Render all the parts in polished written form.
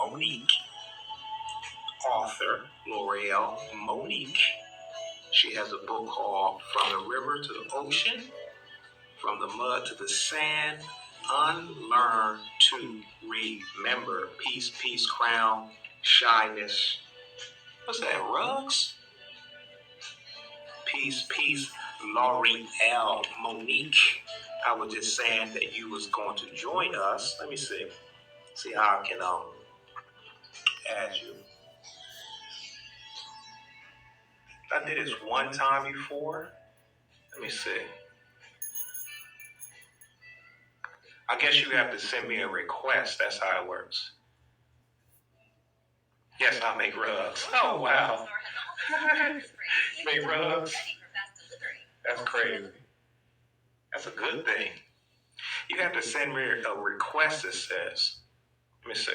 Monique, author L'Oreal Monique. She has a book called From the River to the Ocean, From the Mud to the Sand, Unlearn to Remember, Peace, Peace, Crown, Shyness. What's that, rugs? Peace, Peace, L'Oreal Monique. I was just saying that you was going to join us. Let me see how I can add you. I did this one time before. Let me see. I guess you have to send me a request. That's how it works. Yes, I make rugs. Oh, wow. Make rugs. That's crazy. That's a good thing. You have to send me a request that says, let me see.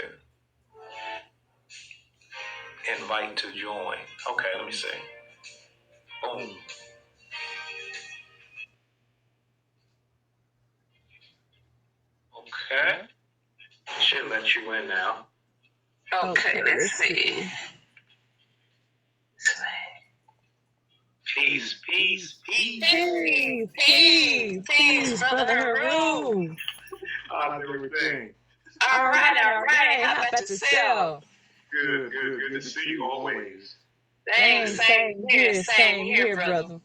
Invite to join. Okay, let me see. Boom. Okay. Should let you in now. Okay, let's see. Peace, peace, peace. Peace, peace, peace, Brother Heru. How's everything? All right. How about yourself? Good to see you always. Thanks, same here, brother.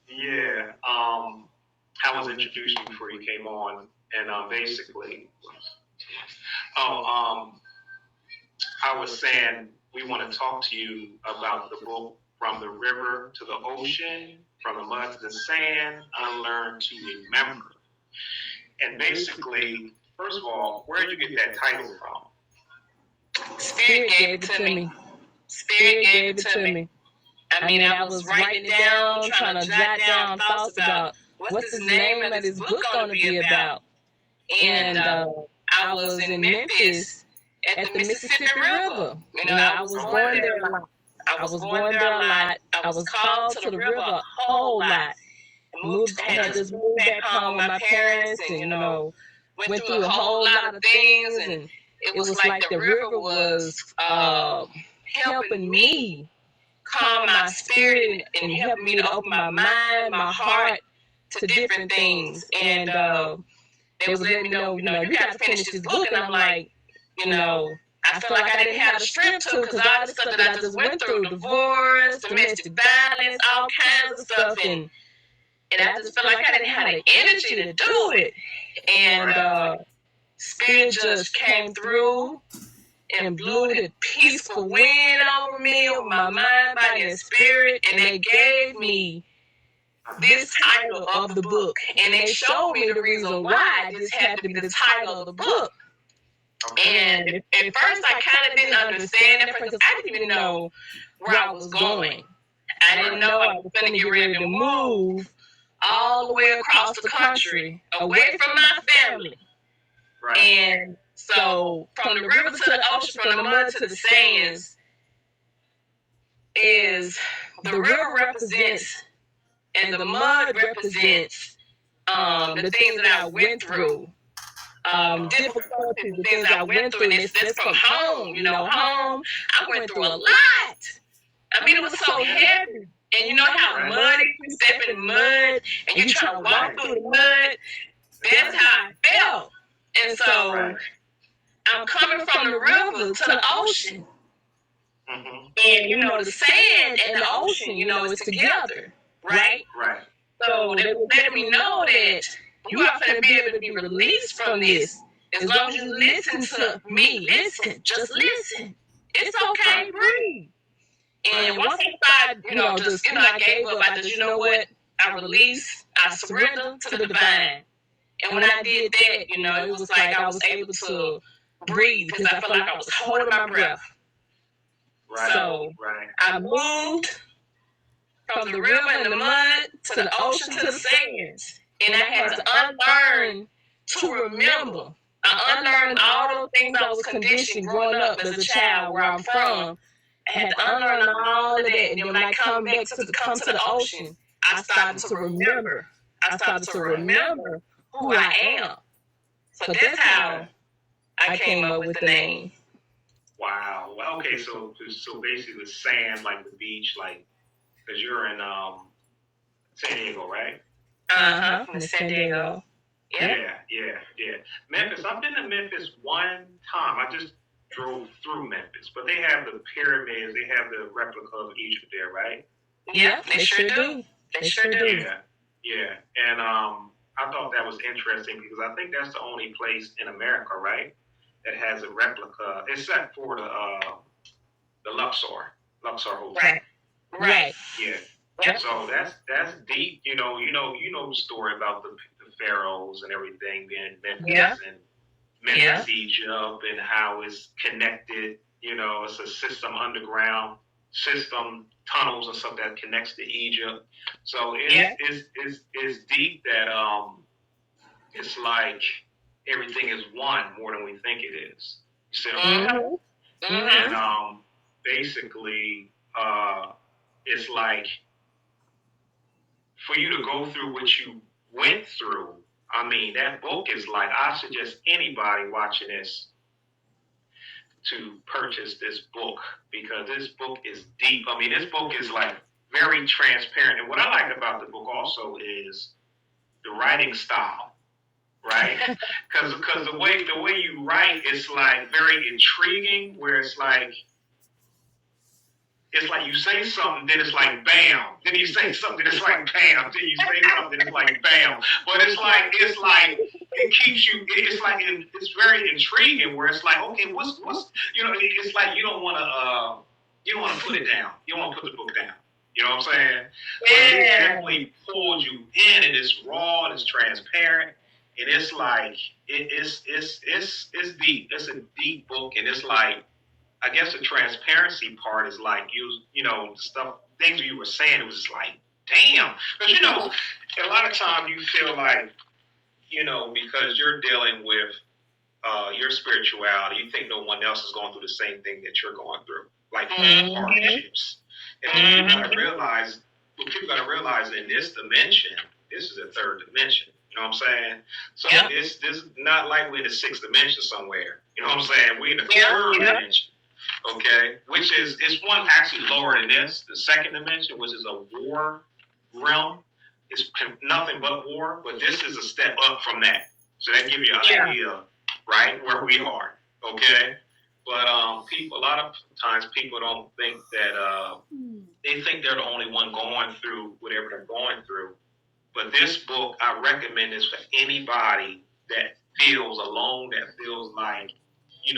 Yeah, I was introducing you before you came on, and basically, I was saying we want to talk to you about the book From the River to the Ocean, From the Mud to the Sand, Unlearn to Remember. And basically, first of all, where did you get that title from? Spirit gave it to me. Spirit gave it to me. I mean, I was writing it down, trying to jot down thoughts about what's the name of this book going to be about. And I was in Memphis at the Mississippi River. You know, I was going there a lot. I was called to the river a whole lot. I had just moved back home with my parents and, you know, went through a whole lot of things. And it was like the river was helping me calm my spirit and helping me to open my mind, my heart to different things. And they was letting me know, you got to finish this book. And I'm like, I felt like I didn't have the strength to, because all the stuff that I just went through, divorce, domestic violence, all kinds of stuff. And I just felt like I didn't have the energy to do it. And Spirit just came through and blew the peaceful wind over me, over my mind, body, and spirit. And they gave me this title of the book. And they showed me the reason why this had to be the title of the book. And at first, I kind of didn't understand it because I didn't even know where I was going. I didn't know I was going to get ready to move all the way across the country, away from my family. Right. And so, from the river to the ocean, from the mud to the sands, is the river represents and the mud represents the things that I went through. Difficulties, the things I went through, and it's from home, home. I went through a lot. I mean, it was so heavy. And you know how muddy, you step in the mud, and you try to walk through the mud? That's how I felt. And so, I'm coming from the river to the ocean. And, the sand and the ocean, is together, right? Right. So, they were letting me know that you are going to be able to be released from this as long as you listen to me. Listen, just listen. It's okay, breathe. And once I started, I gave up. I just, you know what? I release, I surrender to the divine. And when I did that, it was like I was able to breathe because I felt like I was holding my breath. Right. So I moved from the river and the mud to the ocean to the sands. And I had to unlearn to remember. I unlearned all those things I was conditioned growing up as a child where I'm from. I had to unlearn all of that. And then when I come to the ocean, I started to remember. I started to remember who I am. So that's how I came up with the name. Wow. Well, okay, so basically the sand, like the beach, like, because you're in San Diego, right? In San Diego. Yeah. Memphis. I've been to Memphis one time. I just drove through Memphis, but they have the pyramids. They have the replica of Egypt there, right? Yeah, they sure do. They sure do. Yeah. And I thought that was interesting because I think that's the only place in America, right, that has a replica, except for the Luxor Hotel. Right. Yeah. Yep. So that's deep. You know the story about the pharaohs and everything being Memphis and Memphis, Egypt, and how it's connected. You know, it's a system, underground system, tunnels and stuff that connects to Egypt. So it's deep that it's like everything is one more than we think it is. You see what I'm saying? And basically, it's like for you to go through what you went through. I mean, that book is like, I suggest anybody watching this to purchase this book because this book is deep. I mean, this book is like very transparent. And what I like about the book also is the writing style, right? Because the way you write is like very intriguing, where it's like you say something, then it's like bam. Then you say something, it's like bam. Then you say something, it's like bam. But it's like it keeps you. It's very intriguing. Where it's like, okay, what's it's like you don't want to put it down. You don't want to put the book down. You know what I'm saying? But it definitely pulls you in, and it's raw, and it's transparent, and it's like it's deep. It's a deep book, and it's like, I guess the transparency part is like things you were saying, it was just like, damn. Because, a lot of times you feel like, because you're dealing with your spirituality, you think no one else is going through the same thing that you're going through, like hardships. And what people got to realize in this dimension, this is a third dimension. You know what I'm saying? So this is not like we're in the sixth dimension somewhere. You know what I'm saying? We're in the third dimension. Okay, which is one actually lower than this, the second dimension, which is a war realm. It's nothing but war, but this is a step up from that. So that gives you an idea, right, where we are. Okay, but a lot of times people don't think that they think they're the only one going through whatever they're going through. But this book, I recommend this for anybody that feels alone, that feels like,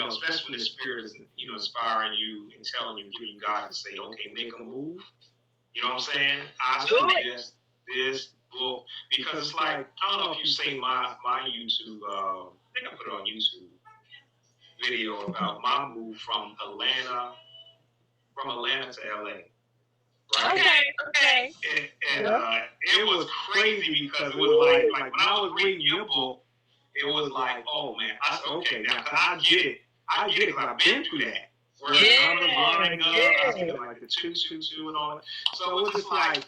especially when the Spirit is, inspiring you and telling you, giving you God to say, okay, make a move. You know what I'm saying? I suggest this book because it's like, I don't know if you've seen my YouTube, I think I put it on YouTube, video about my move from Atlanta to LA. Right? Okay. And it was crazy because it was like when I was reading your book, it was like, oh man, I said, okay, now I get it because I've been through that. Where the numbers lining up, I see like the 222 and all that. So it was just like,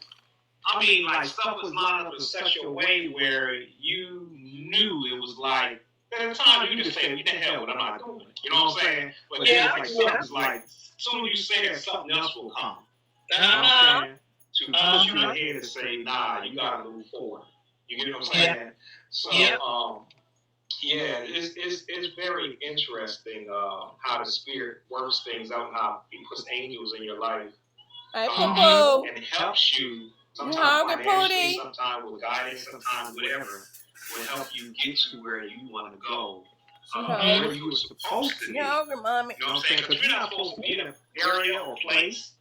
stuff was lined up in such a way where you knew it was like, at the time you just say, what the hell, what am I doing? You know what I'm saying? But then it's like, something's like, as soon as you say that, something else will come. You know what I'm saying? To push you ahead and say, nah, you gotta move forward. You get what I'm saying? So, it's very interesting how the Spirit works things out, how He puts angels in your life, and helps you. Sometimes financially, sometimes with guidance, sometimes whatever, will help you get to where you want to go, where you were supposed to be. You know what I'm saying? Because you're not supposed to be in an area or place.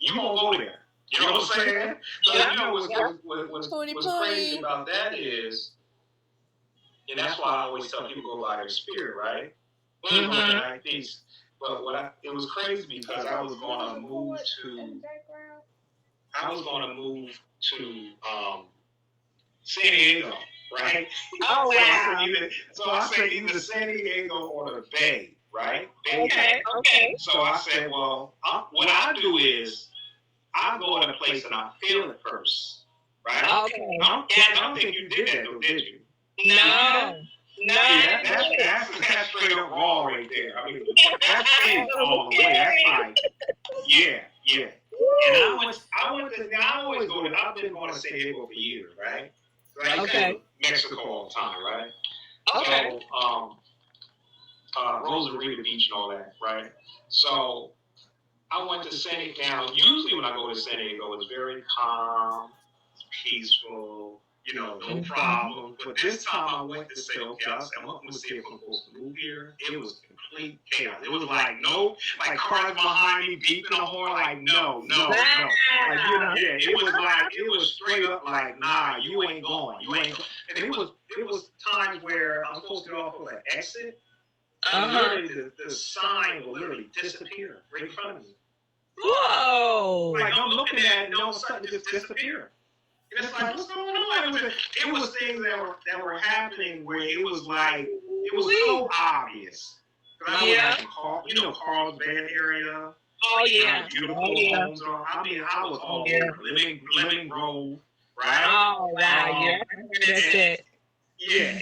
You won't go there. You know what I'm saying? So what's crazy about that is, and that's why I always tell people go by their spirit, right? Peace. But it was crazy because I was going to move to San Diego, right? Oh wow! So I said either San Diego or the Bay, right? Okay. So I said, well, what I do is I go in a place and I feel it first, right? Okay. I don't think you did that, though, did you? No. That's straight up raw right there. I mean, that's straight all the way. That's like, yeah. And I always go to, I've been going to San Diego for years, right? So I used to go to Mexico all the time, right? Okay. So, Rosarita Beach and all that, right? So, I went to San Diego. Now, usually when I go to San Diego, it's very calm, peaceful, no problem. But this time I went to say, okay, I'm going to see if I'm supposed to move here. It was complete chaos. It was like, like cars behind me beeping the horn, like, no. Like, it was straight up like, nah, you ain't going. And it was times where I'm supposed to go off of an exit. And literally, the sign will literally disappear right in front of me. Whoa! Like, I'm looking at it, and all of a sudden it just disappeared. And it's like, what's going on? It was things that were happening where it was so obvious. I was in Carl's Band area. Oh, yeah. Beautiful homes. I mean, I was all over. Living Grove, right? Oh, wow, yeah. That's it. Yeah,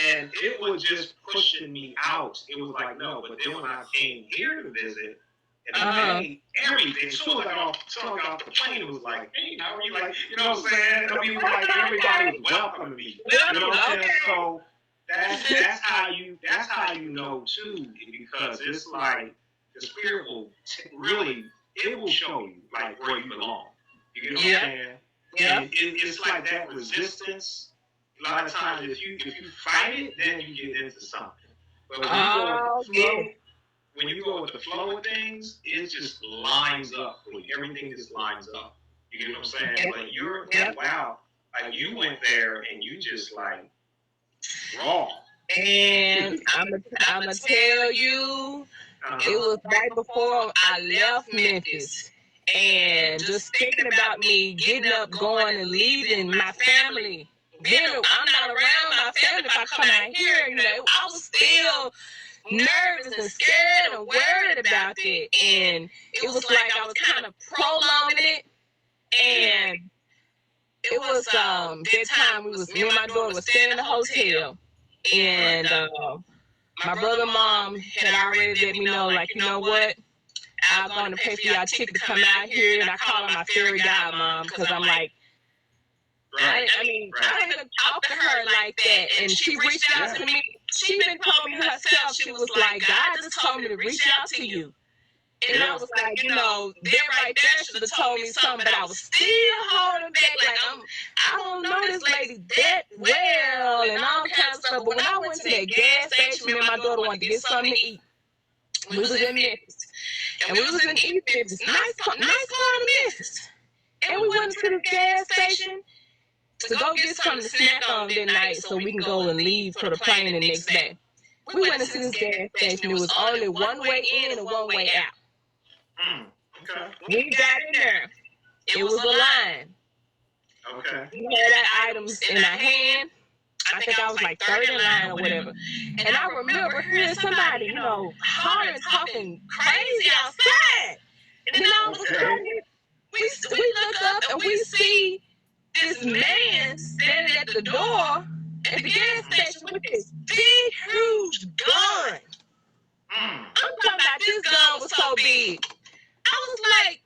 and it was just pushing me out. It was like, no. But then when I came here to visit, and I made everything, as soon as I got off the plane, it was like, hey, how are you? Like, you know what I'm saying? I mean, like, everybody was welcoming me. You know what I'm saying? So that's how you know too, because it's like the spirit will really, it will show you like where you belong. You know what I'm saying? Yeah. And it's like that resistance. A lot of times, if you fight it, then you get into something. But when you go with the flow of things, it just lines up for you. Everything just lines up. You get what I'm saying? But you're wow, like you went there and you just like raw. And I'm gonna tell you, it was right before I left Memphis. And just thinking about me getting up, going, and leaving my family. Then I'm not around my family if I come out here. I was still nervous and scared and worried about it. And it was like I was kind of prolonging it. And it was that time me and my daughter was staying in the hotel. And my brother and mom had already let me know, like, you know what? I'm going to pay for y'all ticket to come out here. And I call her my fairy godmom because I'm like, I don't even talk to her like that. And she reached out to me. She even told me herself, she was like, God just told me to reach out to you. And I was like, that right there should have told me something, but I was still holding back. Like, I don't know this lady that well and all kinds of stuff. But when I went to that gas station, me and my daughter wanted to get something to eat. We was in Memphis. And we was in East Memphis. Nice part of Memphis. And we went to the gas station to go get something to snack on that night so we can go and leave for the plane the next day. We went to this gas station. It was only one way in and one way out. Okay. We got in there. It was a line. Okay. We had our items in our hand. I think I was like third in line or whatever. And I remember hearing somebody, hollering, talking crazy outside. And then all of a sudden, we look up and we see this man standing at the door at the gas station with this big, huge gun. I'm talking about this gun was so big. I was like,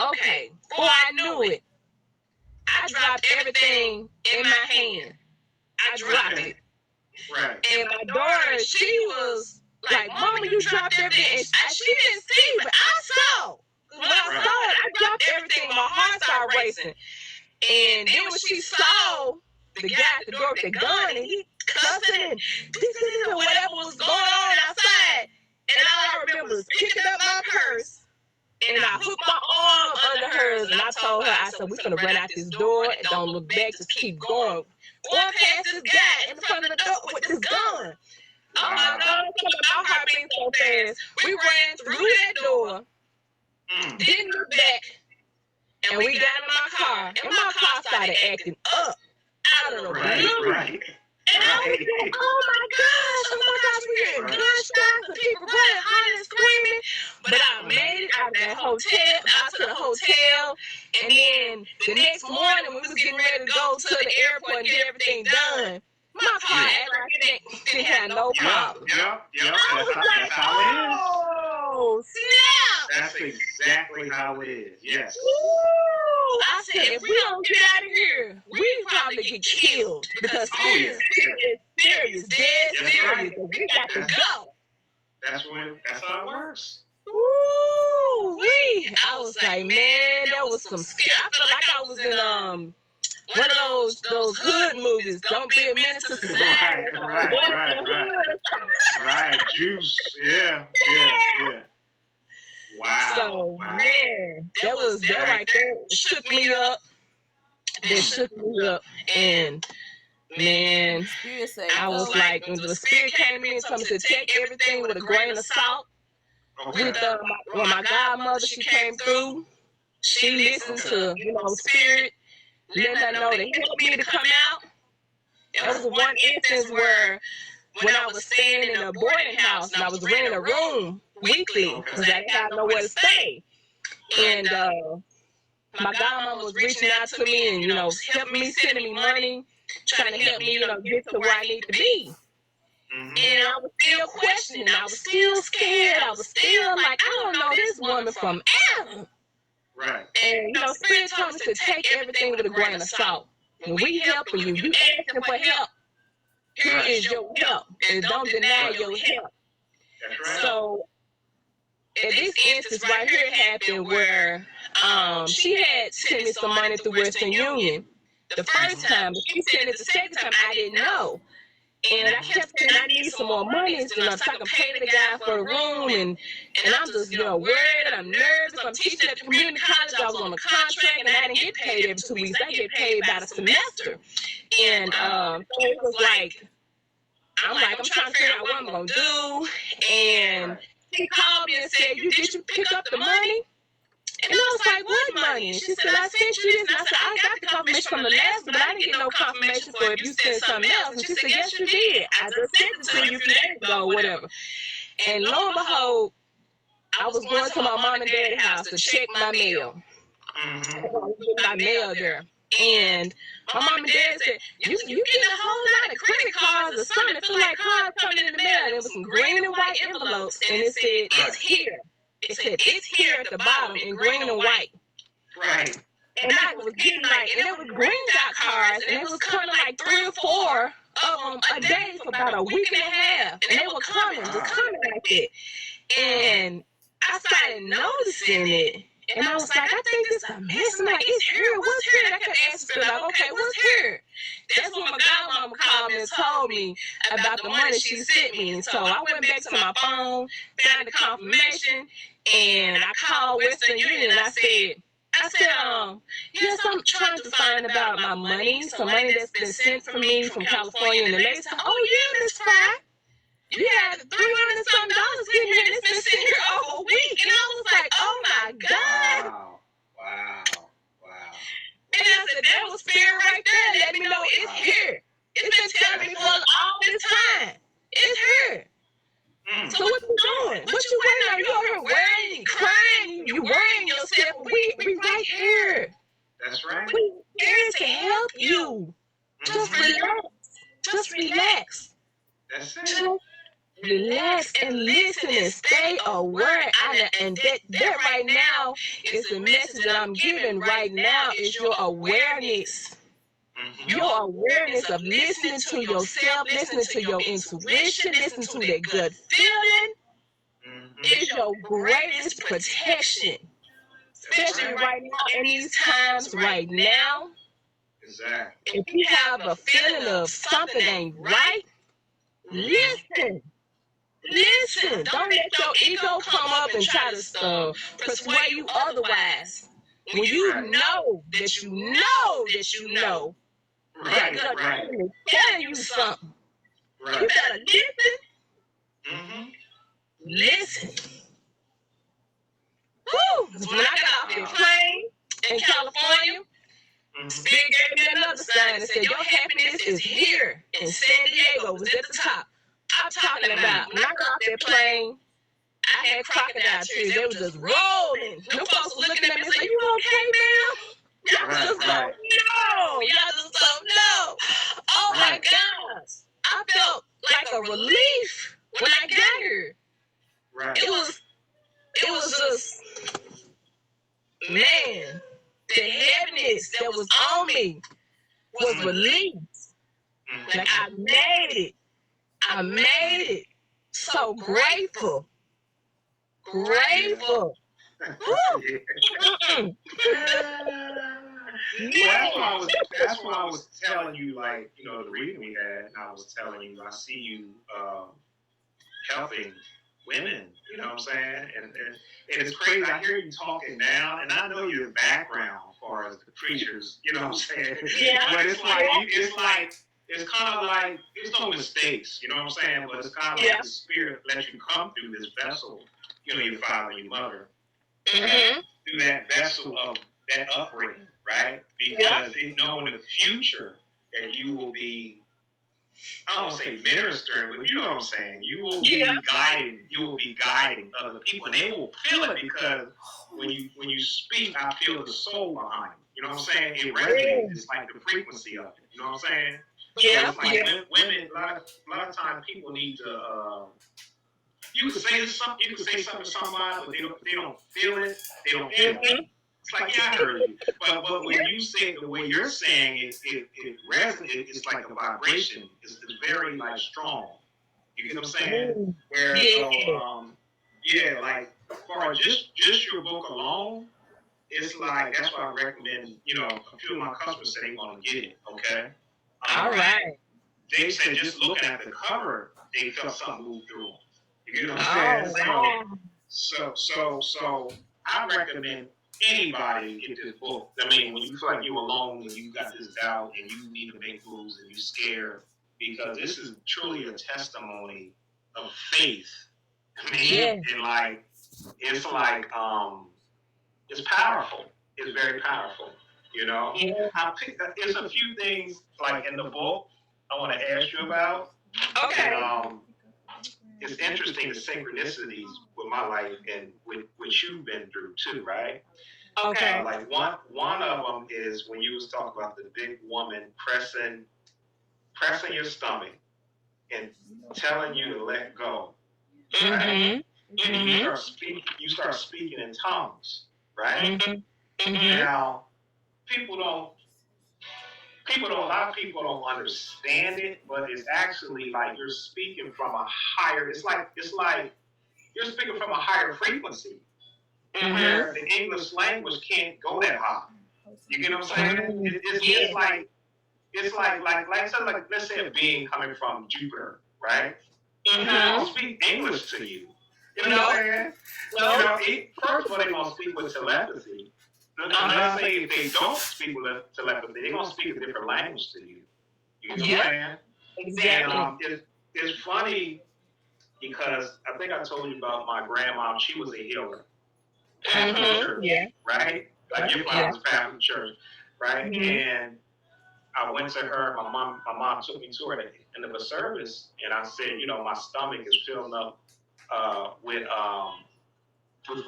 okay, before I knew it, I dropped everything in my hand. I dropped it. Right. And my daughter, she was like, Mama, you dropped everything. And she didn't see, but I saw. When I saw it, I dropped everything. My heart started racing. And then when she saw the guy at the door with the gun, and he cussing and whatever was going on outside, and all I remember was picking up my purse, and I hooked my arm under hers, and I told her, I said, we're going to run out this door, and don't look back, just keep going. Going past this guy in front of the door with this gun. Oh my God, my heart beating so fast. We ran through that door, didn't look back, and we got in my car, and my car started acting up out of the blue. Right. And I was like, oh my gosh, we hearing gunshots and people running, hollering, screaming. But I made it out of that hotel, out to the hotel, And then the next morning, when we was getting ready to go to the airport and get everything done, my car acted like it didn't have no problem. Yep. That's how it is. Oh, snap! That's exactly how it is. Yes. Woo! I said, if we don't get out of here, we probably get killed because this is serious, dead serious. We got to go. That's how it works. Woo-wee! I was like, man, that was some scary. I felt like I was in one of those hood movies. Don't be a menace to society. Right. Juice. Yeah. Wow. So man, that right there shook me up. That shook me up, and man, I was like, when the spirit came in, told me to take everything with a grain of salt. Okay. With when my godmother, she came through, she listened to spirit, letting her know to help me to come out. There was one instance where when I was staying in a boarding house and I was renting a room weekly because I didn't have nowhere to stay, and my godmama was reaching out to me and helping me, sending me money, trying to help me get to where I need to be. Mm-hmm. And I was still questioning. I was still scared. I was still like, I don't know this woman from Adam. Right. And Spirit told us to take everything with a grain of salt. When we helping you, you asking for help. Here is your help, and don't deny your help. That's right. So, at this instance right here, it happened where she had sent me some money through Western Union the first time, but she sent it the second time. I didn't know. And I kept saying, I need some more money, so I can pay the guy for the room, and I'm just, worried, and I'm nervous. I'm teaching at the community college. I was on a contract, and I didn't get paid every 2 weeks. I get paid about a semester. And so it was like, I'm trying to figure out what I'm going to do. And she called me and said, did you pick up the money? And I was like, what money? And she said, I sent you this. And I said, I got the confirmation from the last one, but I didn't get no confirmation for if you sent something else. And she said, yes, you did. I just sent it to you a few days ago or whatever. And lo and behold, I was going to my mom and dad's house to check my mail. My mail there. And my mom and dad said, you getting a whole lot of credit cards or something. It feel like cards coming in the mail. And it was some green and white envelopes. And it said, it's here. It said, it's here at the bottom in green and white. Right. And I was getting and it was green dot cards, and it was coming 3 or 4 of them a day for about a week and a half. And they were coming, just coming like that. And I started noticing it. And I was like, I think this is a mess. I'm like, it's here. What's here? And I kept asking, okay, what's here? That's when my godmama called me and told me about the money she sent me. And so I went back to my phone, found the confirmation, and I called Western Union and I said, yes, I'm trying to find about my money, some money that's been sent for me from California. And the lady said, oh, yeah, Miss Frye. You had $300 and something getting here, and it's been sitting here over a week. And I was like, oh my God. Wow. And I said, that was spirit right there. Let me know it's here. It's been telling me for all this time. It's here. So what you doing? What you waiting on? You over here worrying, crying, you worrying yourself. We right here. That's right. We here to help you. Just relax. Just relax. That's it. Just relax and listen and stay aware. And that right now is the message that I'm giving right now is your awareness. Your awareness of listening to yourself, listening to your intuition, listening to that gut feeling is your greatest protection. Especially right now in these times right now. Exactly. If you have a feeling of something ain't right, listen. Listen. Don't let your ego come up and try to persuade you otherwise. When you know that you know that you know. Right. Telling you something. Right. You better listen. Listen. Woo! When I got off the plane in California, Spirit gave me another sign and said, your happiness is here in San Diego. It was at the top. I'm talking about when I got off that plane, I had crocodile tears. They were just rolling. Them folks were looking at me and saying, "You okay, ma'am?" Y'all just don't know. Y'all just don't know. Oh my gosh. I felt like a relief when I got here. Right. It was just, man, the heaviness that was on me was released. Like I made it. I made it. So grateful. Grateful. Well, that's why I was telling you, like, you know, the reading we had, and I was telling you, I see you helping women, you know what I'm saying? And it's crazy. I hear you talking now, and I know your background as far as the preachers, you know what I'm saying? Yeah. But it's kind of like, there's no mistakes, you know what I'm saying? But it's kind of like the Spirit lets you come through this vessel, you know, your father and your mother, through that vessel of that upbringing, right? Because they know in the future that you will be, I don't want to say ministering, but you know what I'm saying? You will be guiding other people, and they will feel it because when you speak, I feel the soul behind it. You know what I'm saying? It resonates. It's like the frequency of it. You know what I'm saying? Yeah. It's like women, a lot of times people need to. You could say something to somebody, but they don't feel it. They don't feel it. It's like, yeah, I heard you. But when you say the way you're saying it resonates. It's like a vibration. It's very like strong. You get what I'm saying? Where like as far as just your book alone, it's like that's why I recommend. You know, a few of my customers say they want to get it. Okay. All right. They said just looking at the cover, they felt something move through them. You know what I'm saying? So I recommend anybody get this book. I mean, when you feel like you're alone and you got this doubt and you need to make moves and you're scared, because this is truly a testimony of faith. I mean, and like it's powerful. It's very powerful. You know, there's a few things like in the book I want to ask you about. Okay. And, it's interesting the synchronicities with my life and with what you've been through too, right? Okay. Like one of them is when you was talking about the big woman pressing your stomach and telling you to let go, right? And you start speaking in tongues, right? Now, a lot of people don't understand it, but it's actually like you're speaking from a higher. It's like you're speaking from a higher frequency, where the English language can't go that high. You get what I'm saying? It's like let's say a being coming from Jupiter, right? They don't speak English to you. You know what I'm saying? No. You know, first of all, they're gonna speak with telepathy. Let's say if they don't speak with telepathy, they're going to speak a different language to you. You know what I'm saying? Exactly. And it's funny because I think I told you about my grandma. She was a healer. Church, right? Like your father's pastor church, right? And I went to her. My mom took me to her at the end of a service, and I said, you know, my stomach is filling up with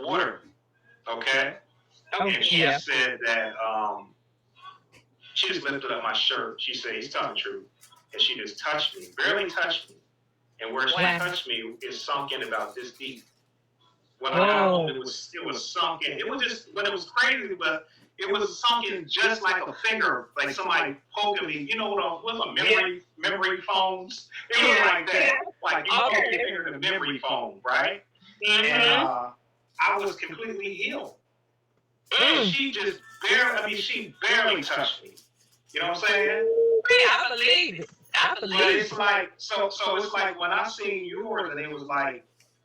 water. Okay. And she said that she just lifted up my shirt. She said, he's telling the truth. And she just touched me, barely touched me. And where she touched me is sunk in about this deep. When I got home, it was sunk in. It was just, but it was crazy, but it was sunk in just like a finger, like somebody poking me. You know what memory phones? It was like that. Like you poke your finger in a memory phone, right? And I was completely healed. And she barely touched me. You know what I'm saying? I believe it. But it's like, so it's like when I seen yours and it was like,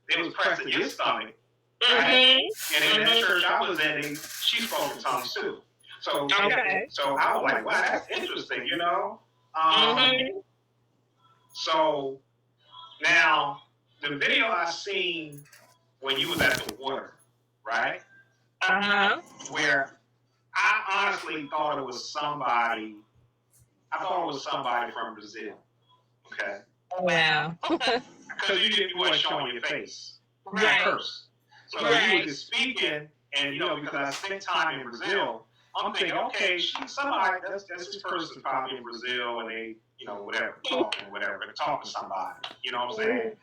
they was pressing your stomach, right? And in the church I was in, she spoke in tongues too. So I was like, wow, that's interesting, you know? So now, the video I seen when you was at the water, right? Where I honestly thought it was somebody. I thought it was somebody from Brazil. Okay. Wow. Because you weren't showing your face. that person. So you were just speaking, and because I spent time in Brazil, I'm thinking, okay, she's somebody. This person's probably in Brazil, and they, whatever, they're talking to somebody. You know what I'm saying?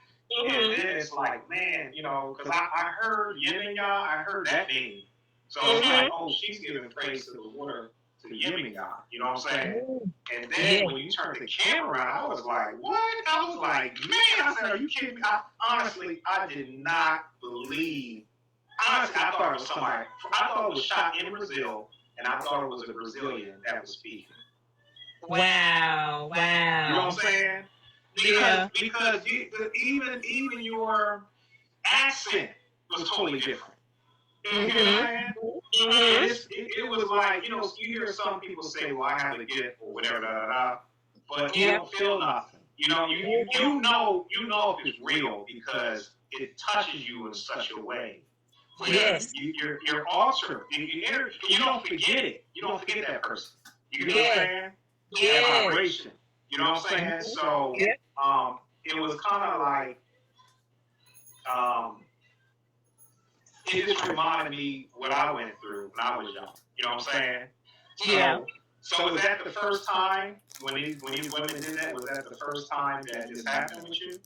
And then it's like, man, because I heard Yemen, I heard that name. So it's like, oh, she's giving praise to the Lord, to the Yemen God. You know what I'm saying? And then when you turned the camera around, I was like, what? I was like, man, I said, are you kidding me? Honestly, I did not believe. Honestly, I thought it was somebody. I thought it was shot in Brazil, and I thought it was a Brazilian that was speaking. Wow. You know what I'm saying? Because even your accent was totally different. You know what I'm saying? It was like, you hear some people say, well, I have a gift or whatever, but you don't feel nothing. You know if it's real because it touches you in such a way. Yes. You're altered. You don't forget it. You don't forget that person. You know what I'm saying? That vibration. You know what I'm saying? So, it was kind of like, it just reminded me what I went through when I was young. You know what I'm saying? Yeah. So was that the first time when these women did that? Was that the first time that this happened with you?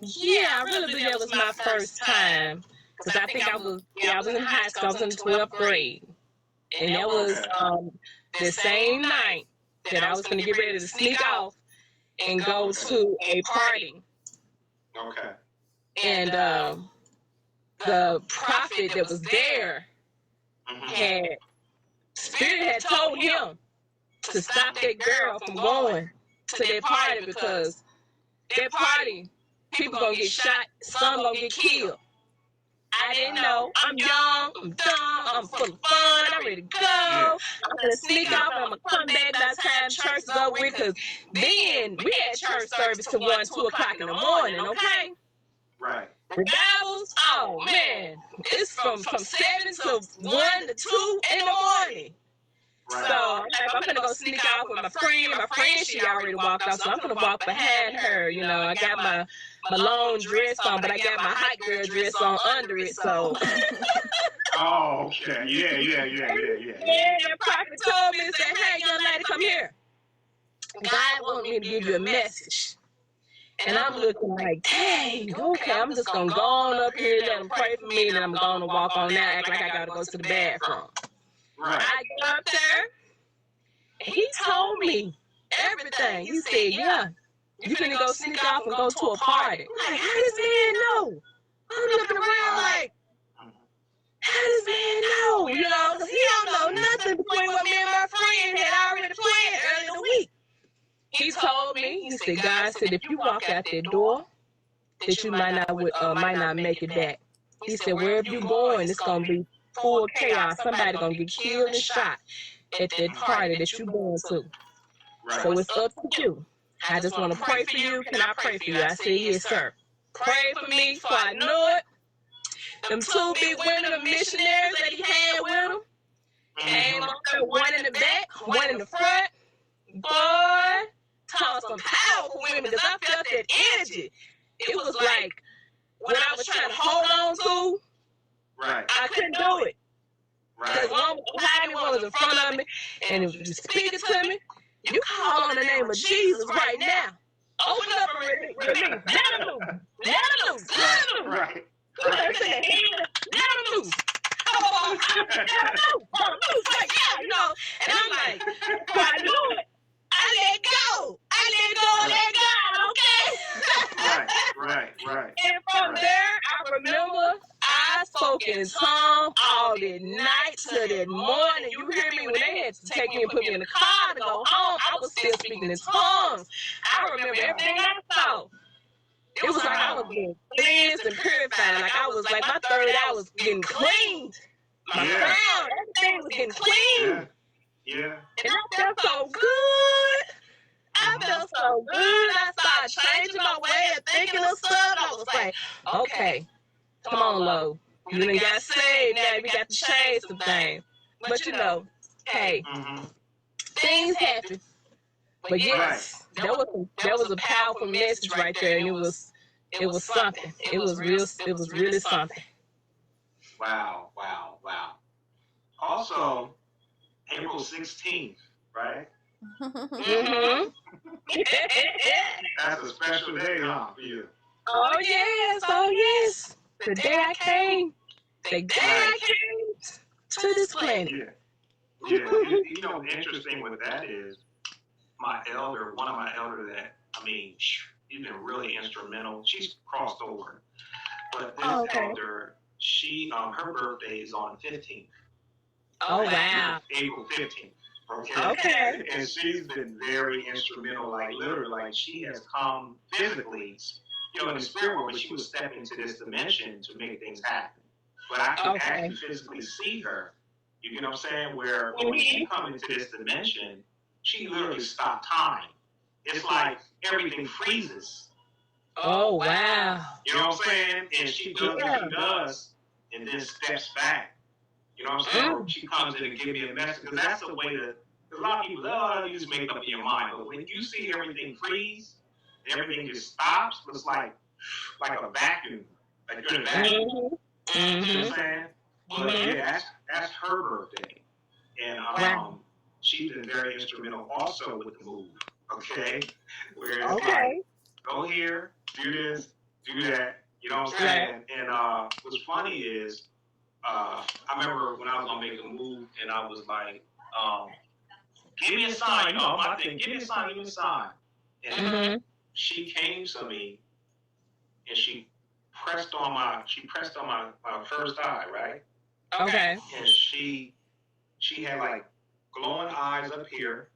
Yeah, I really believe that was my first time. Because I think I was in high school, I was in the 12th grade. And that was the same night that I was going to get ready to sneak off and go to a party. Okay. And the prophet that was there Spirit had told him to stop that girl from going to that party because that party, people gonna get shot, some gonna get killed. I didn't know. I'm young, I'm dumb, I'm full of fun, I'm ready to go. I'm gonna sneak off and I'm gonna come back by the time church is over with, because then we had church service to 1, 2 o'clock in the morning, okay? Right. Revivals, oh man, it's from 7 to 1 to 2 in the morning. Right. So I'm gonna go sneak off with my friend. My friend, she already walked off, so I'm gonna walk behind her. I got my long dress on, but I got my hot girl dress on under it. So. Oh, okay. Yeah. And the prophet told me, said, "Hey, young lady, come here. God wants me to give you a message." And I'm looking like, dang, okay, I'm just gonna go on up here, let him pray for me, and then I'm gonna walk on now, act like I gotta go to the bathroom. Right. I get up there. He told me everything. He said, yeah, you finna go sneak off and go to a party. I'm like, how does this man know? I'm looking around like, how does this man know? Because he don't know nothing between what me and my friend had already planned earlier in the week. He told me, he said, God said, if you walk out that door, that you might not make it back. He said, wherever you going, it's gonna be full chaos. Somebody gonna get killed and shot at that party that you going to. Right. So it's up to you. I just want to pray for you. Can I pray for you? I said, yes, sir. Pray for me, for I know it. Them 2 big women, the missionaries that he had with him, came up there, one in the back, one in the front. Boy, talk some powerful women, because I felt that energy. It was like what I was trying to hold on to. Right. I couldn't do it. Because one was behind me, one was in front of me, and it was speaking to me. You call on the name of Jesus right now. Open up and release. Let him loose. Let him loose. Let him loose. Right. Let him loose. Oh, let him loose. Like, yeah, And I'm like, I knew it. I let go. And let God, okay? Right. And from there, I remember I spoke in tongues all that night to that morning. You hear me? When they had to take me and put me in the car to go home, I was still speaking in tongues. I remember everything I saw. It was like I was getting cleansed and purified. Like I was like my third eye was getting cleaned. My crown, everything was getting cleaned. Yeah. And I felt so good. I felt so good. I started changing my way of thinking of stuff. I was like, okay, come on, Lo. You done got saved. Now we got to change some things. But hey, things happen. But yes, that was a powerful message right there. And it was it was something. It was real. It was really something. Wow. Also, April 16th, right? Mm-hmm. That's a special day, huh, for you? Oh yes. The day I came. The day I came to this planet. Yeah. You know, interesting with that is one of my elder that, she's been really instrumental. She's crossed over. But this elder, her birthday is on the 15th. Oh, wow. April 15th. Okay. And she's been very instrumental, like literally, like she has come physically, in the spirit world, but she was stepping into this dimension to make things happen. But I can actually physically see her. You know what I'm saying? Where when she comes into this dimension, she literally stopped time. It's like everything freezes. Oh, wow. You know what I'm saying? And she does what she does and then steps back. You know what I'm saying? Or she comes in and gives me a message. Because that's the way that a lot of people, you just make up in your mind. But when you see everything freeze, everything just stops, it's like a vacuum. Like you're in a vacuum. You know what I'm saying? But yeah, that's her birthday. And she's been very instrumental also with the move. Okay? Where it's like, go here, do this, do that. You know what I'm saying? And what's funny is, I remember when I was gonna make a move, and I was like, "Give me a sign." No, my thing. Give me a sign. Give me a sign. And she came to me, and she pressed on my first eye, right? Okay. And she had like glowing eyes up here,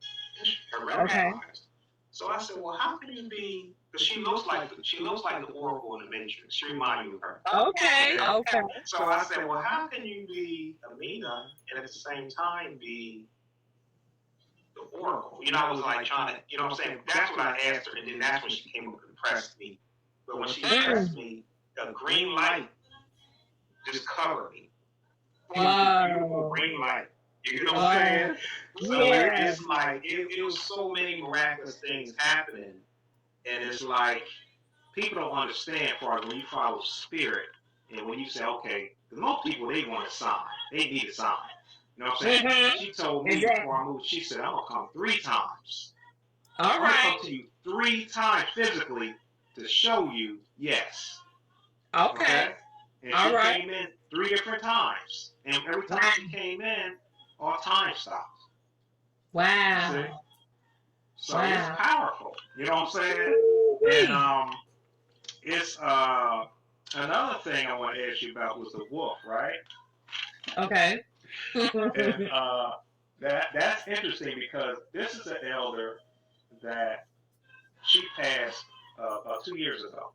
her red eyes. So I said, "Well, how can you be?" Because she looks like the Oracle in the Matrix. She reminds you of her. Okay. So I said, "Well, how can you be Amina and at the same time be the Oracle?" You know, I was like trying to, you know what I'm saying? That's what I asked her, and then that's when she came up and pressed me. But when she pressed me, a green light just covered me. Wow. Beautiful green light. You know what I'm saying? So it's like, it was so many miraculous things happening. And it's like, people don't understand for when you follow spirit and when you say, okay, because most people, they want a sign. They need a sign. You know what I'm saying? She told me before I moved, she said, I'm going to come 3 times. I'm going to come to you 3 times physically to show you yes. Okay? And she came in 3 different times. And every time she came in, all time stopped. Wow. See? So it's powerful. You know what I'm saying? And it's another thing I want to ask you about was the wolf, right? Okay. And that's interesting because this is an elder that she passed 2 years ago.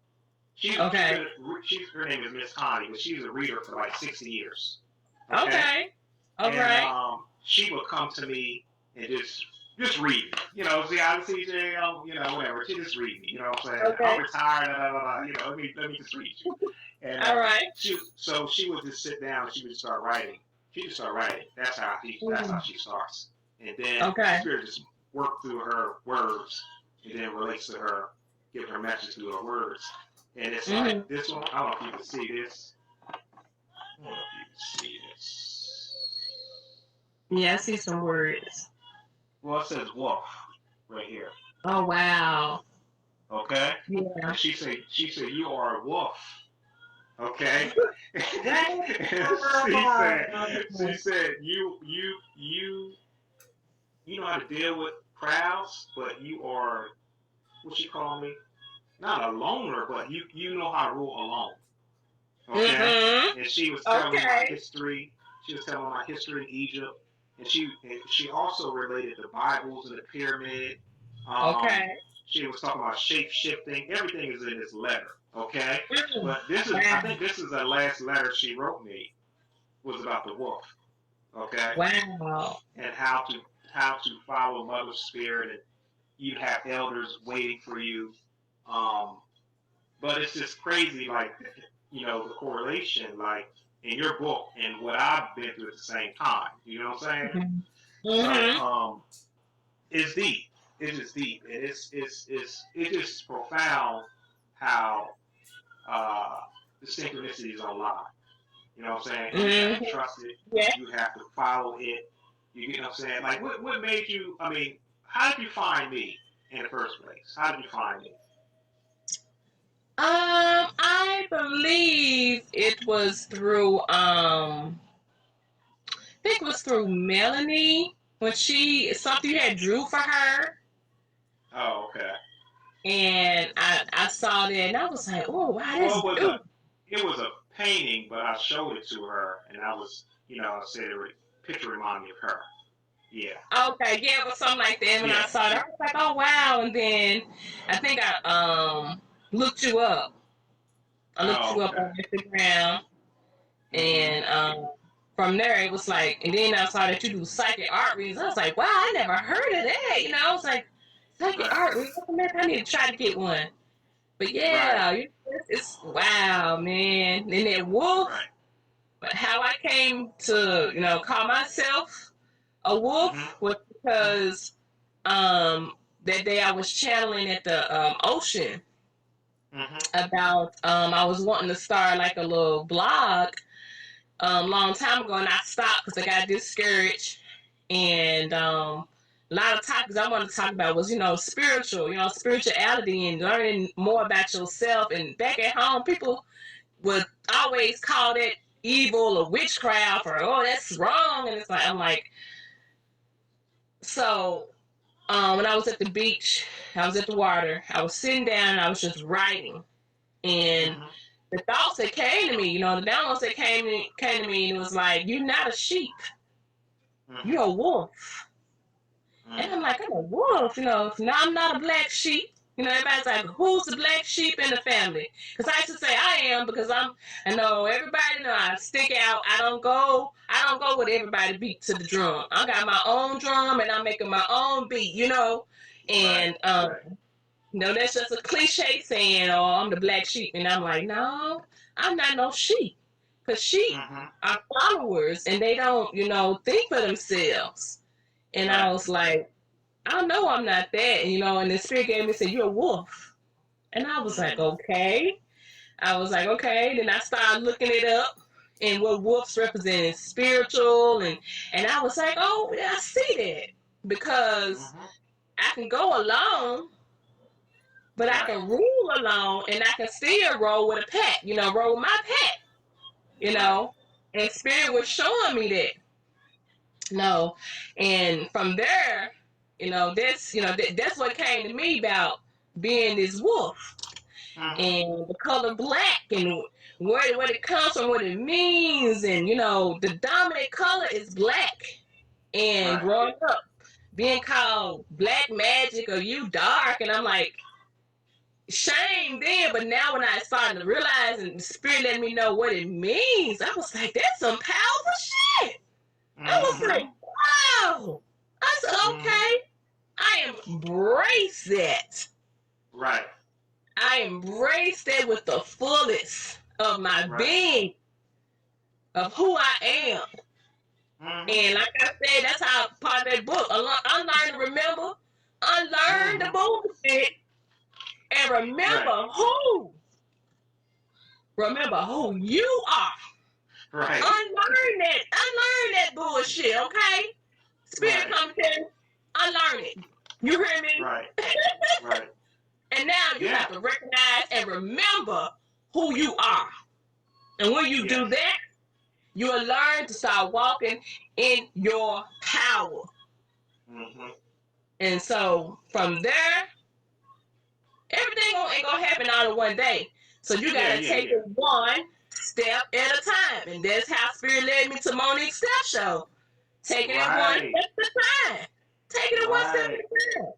Her name is Miss Connie, but she was a reader for like 60 years. Okay. And she would come to me and just read me. You know, see, I see, you know, whatever. She just read me. You know what I'm saying? Okay. I'm retired, you know, let me just read you. And so she would just sit down and she would start writing. She just start writing. That's how she starts. And then the spirit just worked through her words and then relates to her, give her message through her words. And it's like this one. I don't know if you can see this. I don't know if you can see this. Yeah, I see some words. Well, it says wolf right here. Oh, wow. Okay? Yeah. And she said, you are a wolf. Okay? she said, you know how to deal with crowds, but you are, what she called me? Not a loner, but you know how to rule alone. Okay? And she was telling me my history. She was telling me my history in Egypt. And she also related the Bibles and the pyramid. She was talking about shape-shifting. Everything is in this letter. Okay? But I think this is the last letter she wrote me, was about the wolf. Okay? Wow. And how to follow Mother Spirit, and you have elders waiting for you. But it's just crazy, like, you know, the correlation, like, in your book and what I've been through at the same time. You know what I'm saying? So, it's deep. It's just deep. And it's just profound how the synchronicities don't lie. You know what I'm saying? Mm-hmm. You have to trust it. Yeah. You have to follow it. You get what I'm saying? Like, what made you, I mean, how did you find me in the first place? How did you find me? I believe it was through, I think it was through Melanie, when something you had drew for her. Oh, okay. And I saw that, and I was like, oh, wow, Well, it was a painting, but I showed it to her, and I was, you know, I said picture reminded me of her. Yeah. Okay, yeah, it was something like that. When I saw it, I was like, oh, wow. And then I think I looked you up. I looked you up on Instagram, and from there it was like, and then I saw that you do psychic art readings. I was like, wow, I never heard of that. You know, I was like, psychic art readings. I need to try to get one. But yeah, it's wow, man. And that wolf. But how I came to, you know, call myself a wolf was because that day I was channeling at the ocean about I was wanting to start like a little blog long time ago, and I stopped because I got discouraged. And a lot of topics I wanted to talk about was, you know, spirituality and learning more about yourself. And back at home, people would always call that evil or witchcraft or, oh, that's wrong. And it's like, I'm like, so when I was at the beach, I was at the water, I was sitting down and I was just writing. And the thoughts that came to me, you know, the downloads that came to me, and it was like, you're not a sheep, you're a wolf. And I'm like, I'm a wolf, you know, now I'm not a black sheep. You know, everybody's like, who's the black sheep in the family? Because I used to say I am, because I know everybody know I stick out. I don't go with everybody beat to the drum. I got my own drum and I'm making my own beat, you know. And you know, that's just a cliche saying, oh, I'm the black sheep. And I'm like, no, I'm not no sheep. Because sheep are followers and they don't, you know, think for themselves. And I was like, I know I'm not that. And, you know, and the spirit gave me, said, you're a wolf. And I was like, okay. I was like, okay. Then I started looking it up and what wolves represent, spiritual. And I was like, oh, yeah, I see that. Because I can go alone, but I can rule alone, and I can still roll with a pet, you know, roll with my pet, you know. And spirit was showing me that. No. And from there, you know, that's what came to me about being this wolf. And the color black and where it comes from, what it means. And, you know, the dominant color is black. And growing up, being called black magic or you dark, and I'm like, shame then. But now when I started to realize and the spirit let me know what it means, I was like, that's some powerful shit. I was like, wow. I said, okay, I embrace that. Right. I embrace that with the fullest of my being, of who I am. And like I said, that's how part of that book, unlearn to remember, unlearn the bullshit, and remember who you are. Right. Unlearn that bullshit, okay? Spirit come to you, unlearn it. You hear me? Right. Right. And now you have to recognize and remember who you are. And when you do that, you will learn to start walking in your power. And so from there, everything ain't gonna happen all in one day. So you gotta take it one step at a time. And that's how Spirit led me to Monique's Step Show. Taking it one step at a time. Taking it one step at a time.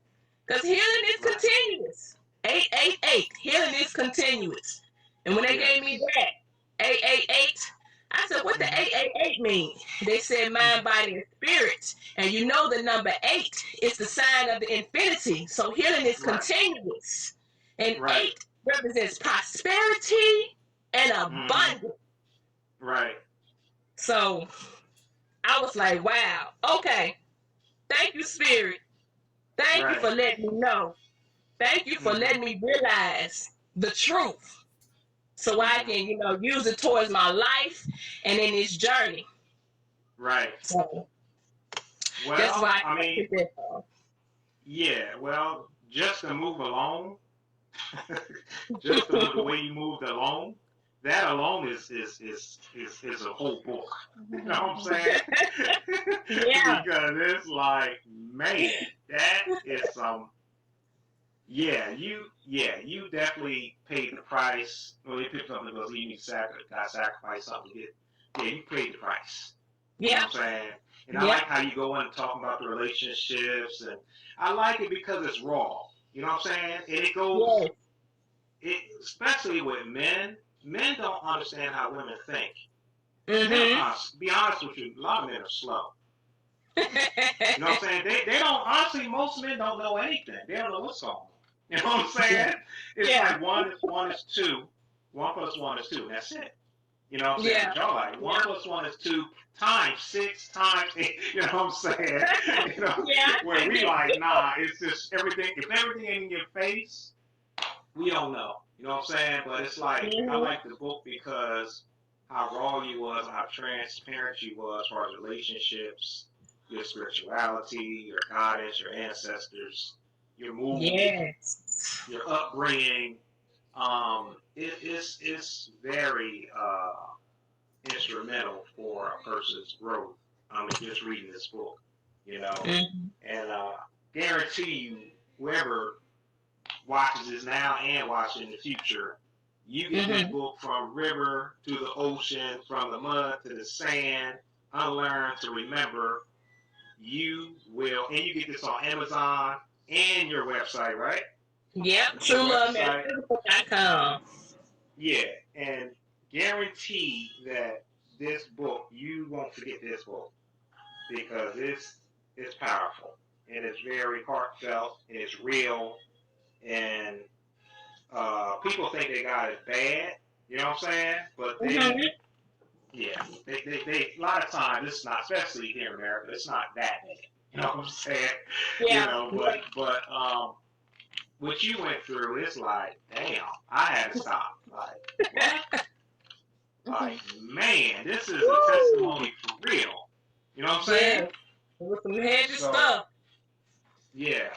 Because healing is continuous. 888. Healing is continuous. And when they gave me that, 888, I said, what the 888 mean? They said mind, body, and spirit. And you know the number 8 is the sign of the infinity. So healing is continuous. And 8 represents prosperity and abundance. Right. So I was like, wow, okay. Thank you, Spirit. Thank you for letting me know. Thank you for letting me realize the truth. so I can, you know, use it towards my life and in this journey. Right. So Well, that's why I mean, picked that up. yeah. Well, just to move along, just the way you moved along, that alone is a whole book. You know what I'm saying? Yeah. Because it's like, man, that is some. Yeah, you definitely paid the price. Well, you picked something because you need to sacrifice something to get. Yeah, you paid the price. You know what I'm saying? And I like how you go in and talk about the relationships, and I like it because it's raw. You know what I'm saying? And it goes, especially with men. Men don't understand how women think. Be honest with you, a lot of men are slow. You know what I'm saying? They don't, honestly, most men don't know anything. They don't know what's going on. You know what I'm saying? It's like one is 2. 1 plus 1 is 2. And that's it. You know what I'm saying? But y'all like 1 plus 1 is 2 times 6 times 8. You know what I'm saying? You know, where we like, nah, it's just everything. If everything ain't in your face, we don't know. You know what I'm saying? But it's like, I like the book because how raw you was, how transparent you was as far as relationships, your spirituality, your guidance, your ancestors, your movement, your upbringing. It's very instrumental for a person's growth. Just reading this book, you know, and guarantee you, whoever watches this now and watches in the future, you get this book from river to the ocean, from the mud to the sand, unlearn to remember. You will, and you get this on Amazon and your website, right? Yep, truelovemedical.com. Yeah, and guarantee that this book, you won't forget this book because it's powerful and it's very heartfelt and it's real, and people think they got it bad, you know what I'm saying? But they, they a lot of times it's not, especially here in America, it's not that bad. You know what I'm saying? You know, but what you went through, it's like, damn, I had to stop. Like, what? Like, man, this is a testimony for real. You know what I'm saying? With some heavy stuff. Yeah.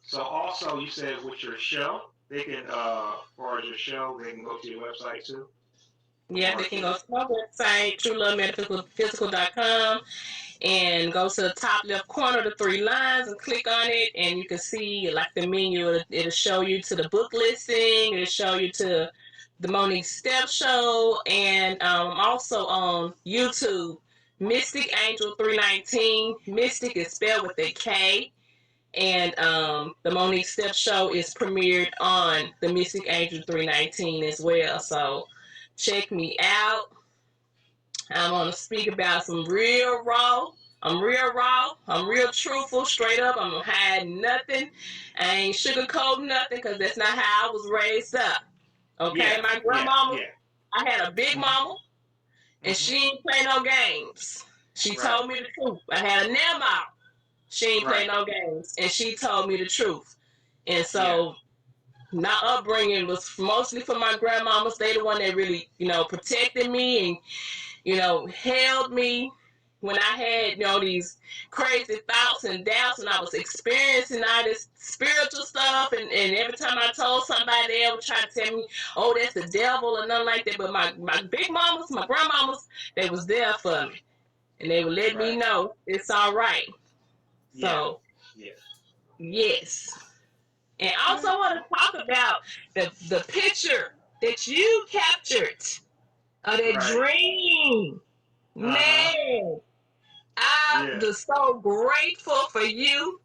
So also, you said with your show, they can, as far as your show, they can go to your website too? Yeah, they can go to my website, truelovemedical.com, and go to the top left corner of the 3 lines and click on it, and you can see like the menu. It'll show you to the book listing. It'll show you to the Monique Step Show, and also on YouTube, MystikAngel319. Mystic is spelled with a K. And the Monique Step Show is premiered on the MystikAngel319 as well. So check me out. I'm going to speak about some real raw. I'm real raw. I'm real truthful, straight up. I'm going to hide nothing. I ain't sugarcoat nothing because that's not how I was raised up. Okay, my grandmama, I had a big mama, and she ain't play no games. She told me the truth. I had a nail mom. She ain't play no games, and she told me the truth. And so my upbringing was mostly for my grandmamas. They the one that really, you know, protected me and, you know, held me when I had, you know, these crazy thoughts and doubts, and I was experiencing all this spiritual stuff, and every time I told somebody, they would try to tell me, oh, that's the devil or nothing like that. But my big mamas, my grandmamas, they was there for me, and they would let me know it's all right. So, yes. And also I want to talk about the picture that you captured of that dream. Man, I'm just so grateful for you.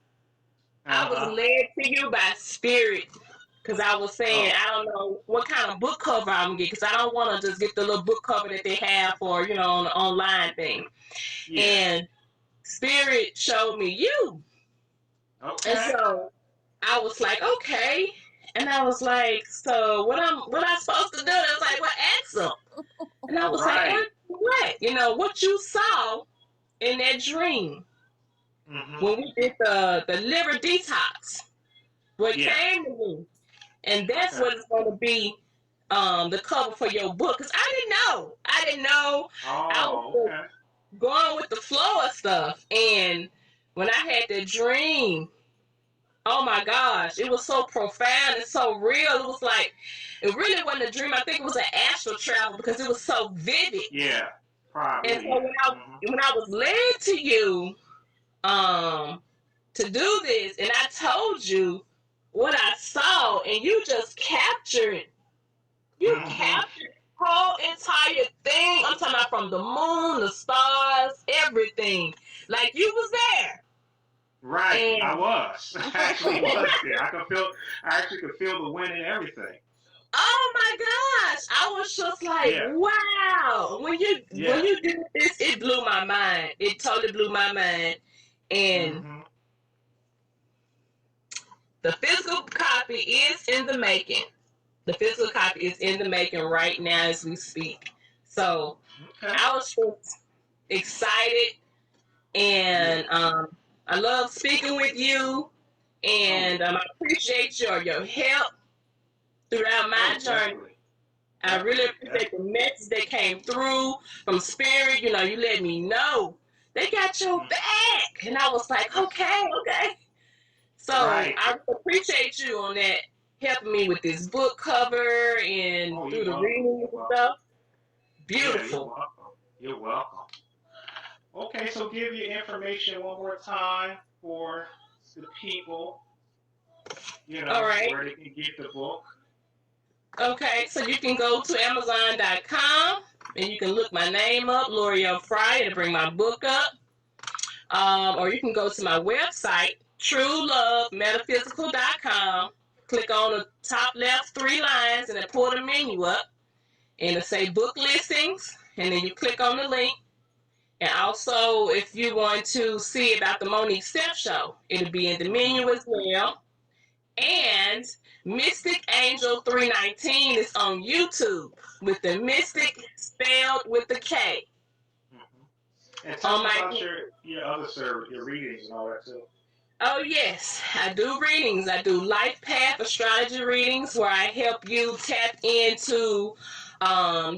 I was led to you by spirit. Because I was saying, I don't know what kind of book cover I'm going to get. Because I don't want to just get the little book cover that they have for, you know, on the online thing. And spirit showed me you. And so I was like, okay. And I was like, so what I supposed to do? I was like, well, ask them. And I was like, what? You know, what you saw in that dream when we did the liver detox, what came to me. And that's what it's going to be the cover for your book, because I didn't know. I was okay. going with the flow of stuff, and when I had that dream, oh my gosh, it was so profound and so real. It was like, it really wasn't a dream. I think it was an astral travel because it was so vivid. Yeah, probably. And so when I was led to you to do this, and I told you what I saw, and you just captured. You captured the whole entire thing. I'm talking about from the moon, the stars, everything. Like you was there. Right, and I was. I actually was there. I actually could feel the wind and everything. Oh my gosh! I was just like, wow. When you did this, it blew my mind. It totally blew my mind. And the physical copy is in the making. The physical copy is in the making right now as we speak. So I was just excited, and I love speaking with you, and I appreciate your help throughout my journey. I really appreciate the message that came through from Spirit. You know, you let me know they got your back, and I was like, okay. So I appreciate you on that, helping me with this book cover and through the reading and stuff. Beautiful. Yeah, you're welcome. Okay, so give your information one more time for the people. You know, where they can get the book. Okay, so you can go to Amazon.com and you can look my name up, L'Oreal Frye, to bring my book up. Or you can go to my website, truelovemetaphysical.com. Click on the top left 3 lines and it pull the menu up. And it'll say book listings. And then you click on the link. And also, if you want to see about the Monique Steph Show, it'll be in the menu as well. And MystikAngel319 is on YouTube with the Mystic spelled with the K. And tell me about your other service, your readings and all that too. Oh yes, I do readings. I do life path astrology readings where I help you tap into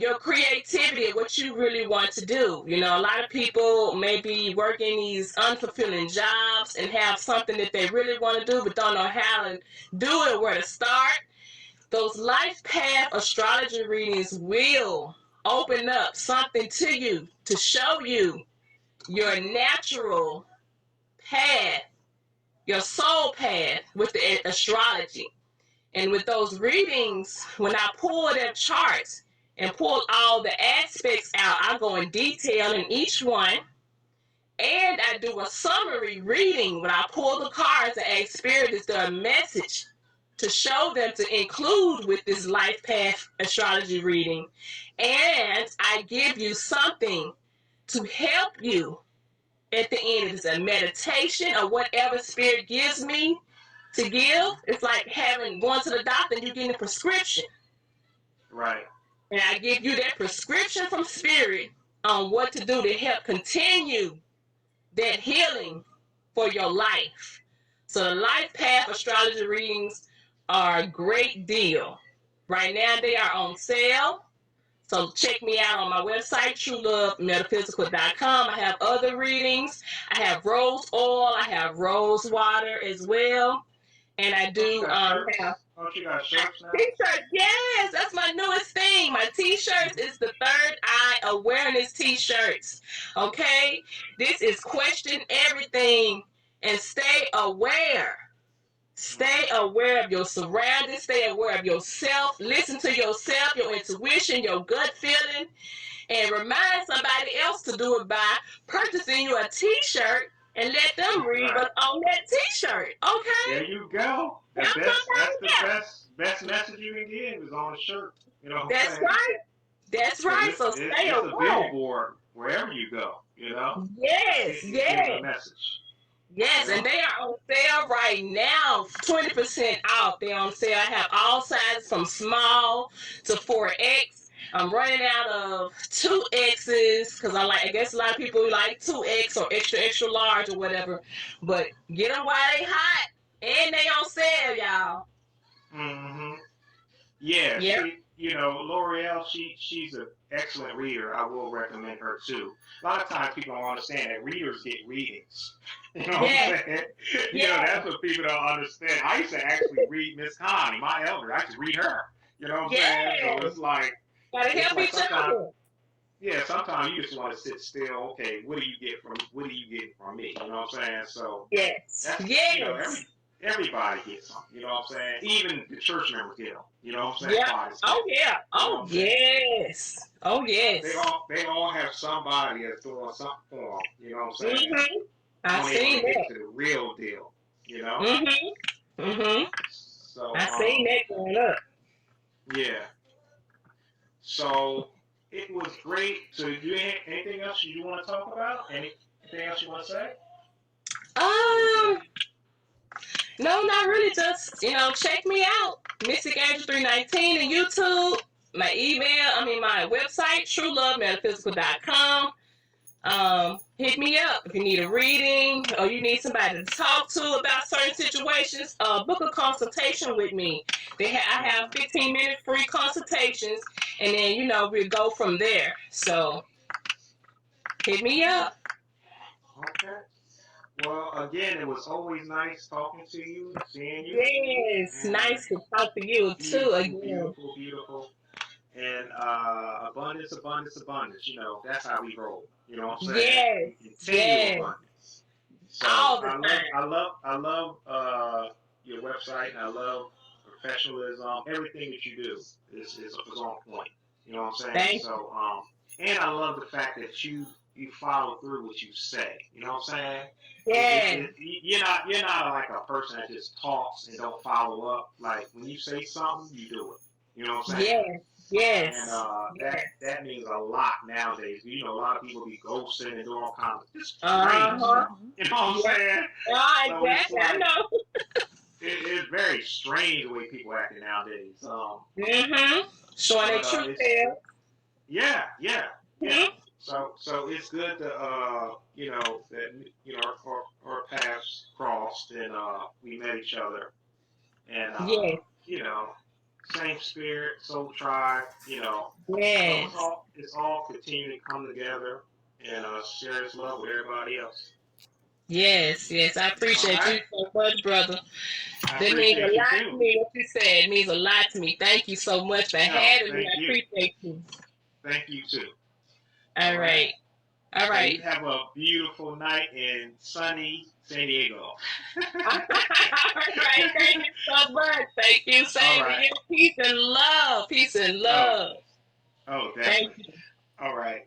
your creativity and what you really want to do. You know, a lot of people may be working these unfulfilling jobs and have something that they really want to do but don't know how to do it, where to start. Those life path astrology readings will open up something to you to show you your natural path, your soul path with the astrology. And with those readings, when I pull their charts and pull all the aspects out, I go in detail in each one. And I do a summary reading when I pull the cards and ask Spirit, is there a message to show them to include with this life path astrology reading? And I give you something to help you at the end. If it's a meditation or whatever Spirit gives me to give, it's like going to the doctor and you getting a prescription. Right. And I give you that prescription from Spirit on what to do to help continue that healing for your life. So the life path astrology readings are a great deal. Right now they are on sale. So check me out on my website, truelovemetaphysical.com. I have other readings. I have rose oil. I have rose water as well. And I do have you got shirts now? T-shirts. Yes, that's my newest thing. My T-shirts is the Third Eye Awareness T-shirts. Okay? This is question everything and stay aware. Stay aware of your surroundings. Stay aware of yourself. Listen to yourself, your intuition, your gut feeling, and remind somebody else to do it by purchasing you a T-shirt and let them read what's on that T-shirt. Okay? There you go. That's the best message you can give is on a shirt. You know what I'm saying? Right. That's right. So stay aware. It's a billboard wherever you go. You know. Yes. It's a message. Yes, and they are on sale right now, 20% off. They're on sale. I have all sizes from small to 4X. I'm running out of 2X's because I guess a lot of people like 2X or extra large or whatever. But get them while they hot and they on sale, y'all. Mm-hmm. Yeah. Yep. See, L'Oreal, she's an excellent reader. I will recommend her too. A lot of times people don't understand that readers get readings. You know what I'm saying? That's what people don't understand. I used to actually read Miss Connie, my elder. I used to read her. You know what I'm saying? So it's like, gotta help each other. Yeah, sometimes you just want to sit still. Okay, what do you get from me? You know what I'm saying? So everybody gets something. You know what I'm saying? Even the church members get them. You know what I'm saying? Yeah. Oh yeah. Oh yes. Oh yes. They all have somebody that's doing something for them. You know what I'm saying? I seen that. Get to the real deal. You know. So I seen that going up. Yeah. So it was great. So you anything else you want to talk about? Anything else you want to say? No, not really. Just check me out, MystikAngel319 on YouTube. My website, truelovemetaphysical.com. Hit me up if you need a reading or you need somebody to talk to about certain situations. Book a consultation with me. I have 15-minute free consultations, and then we'll go from there. So hit me up. Okay. Well, again, it was always nice talking to you, seeing you. Yes, nice to talk to you too again. Beautiful, beautiful. And abundance, abundance, abundance. That's how we roll. You know what I'm saying? Yes. Abundance. So all the time. I love your website, and I love professionalism. Everything that you do is on point. You know what I'm saying? Thank you. And I love the fact that you follow through what you say. You know what I'm saying? Yeah. You're not like a person that just talks and don't follow up. Like when you say something, you do it. You know what I'm saying? Yes. And that means a lot nowadays. A lot of people be ghosting and doing all kinds of just strange stuff. You know what I'm saying? Exactly. I know. It's very strange the way people acting nowadays. Showing their true self. Yeah. So it's good to that our paths crossed and we met each other and same spirit, soul tribe, Yes. So it's all continuing to come together and share this love with everybody else. Yes. I appreciate you so much, brother. That means a lot to me. What you said means a lot to me. Thank you so much for having me. I appreciate you. Thank you too. All right. So you have a beautiful night in sunny San Diego. All right. Thank you so much. Thank you. Same to you. Peace and love. Peace and love. Oh, definitely. Thank you. All right.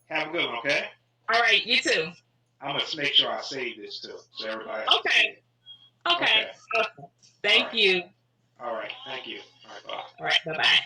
Have a good one, okay? All right. You too. I'm going to make sure I save this too, so everybody Okay. Thank you. All right. Thank you. All right. Bye. All right. Bye-bye.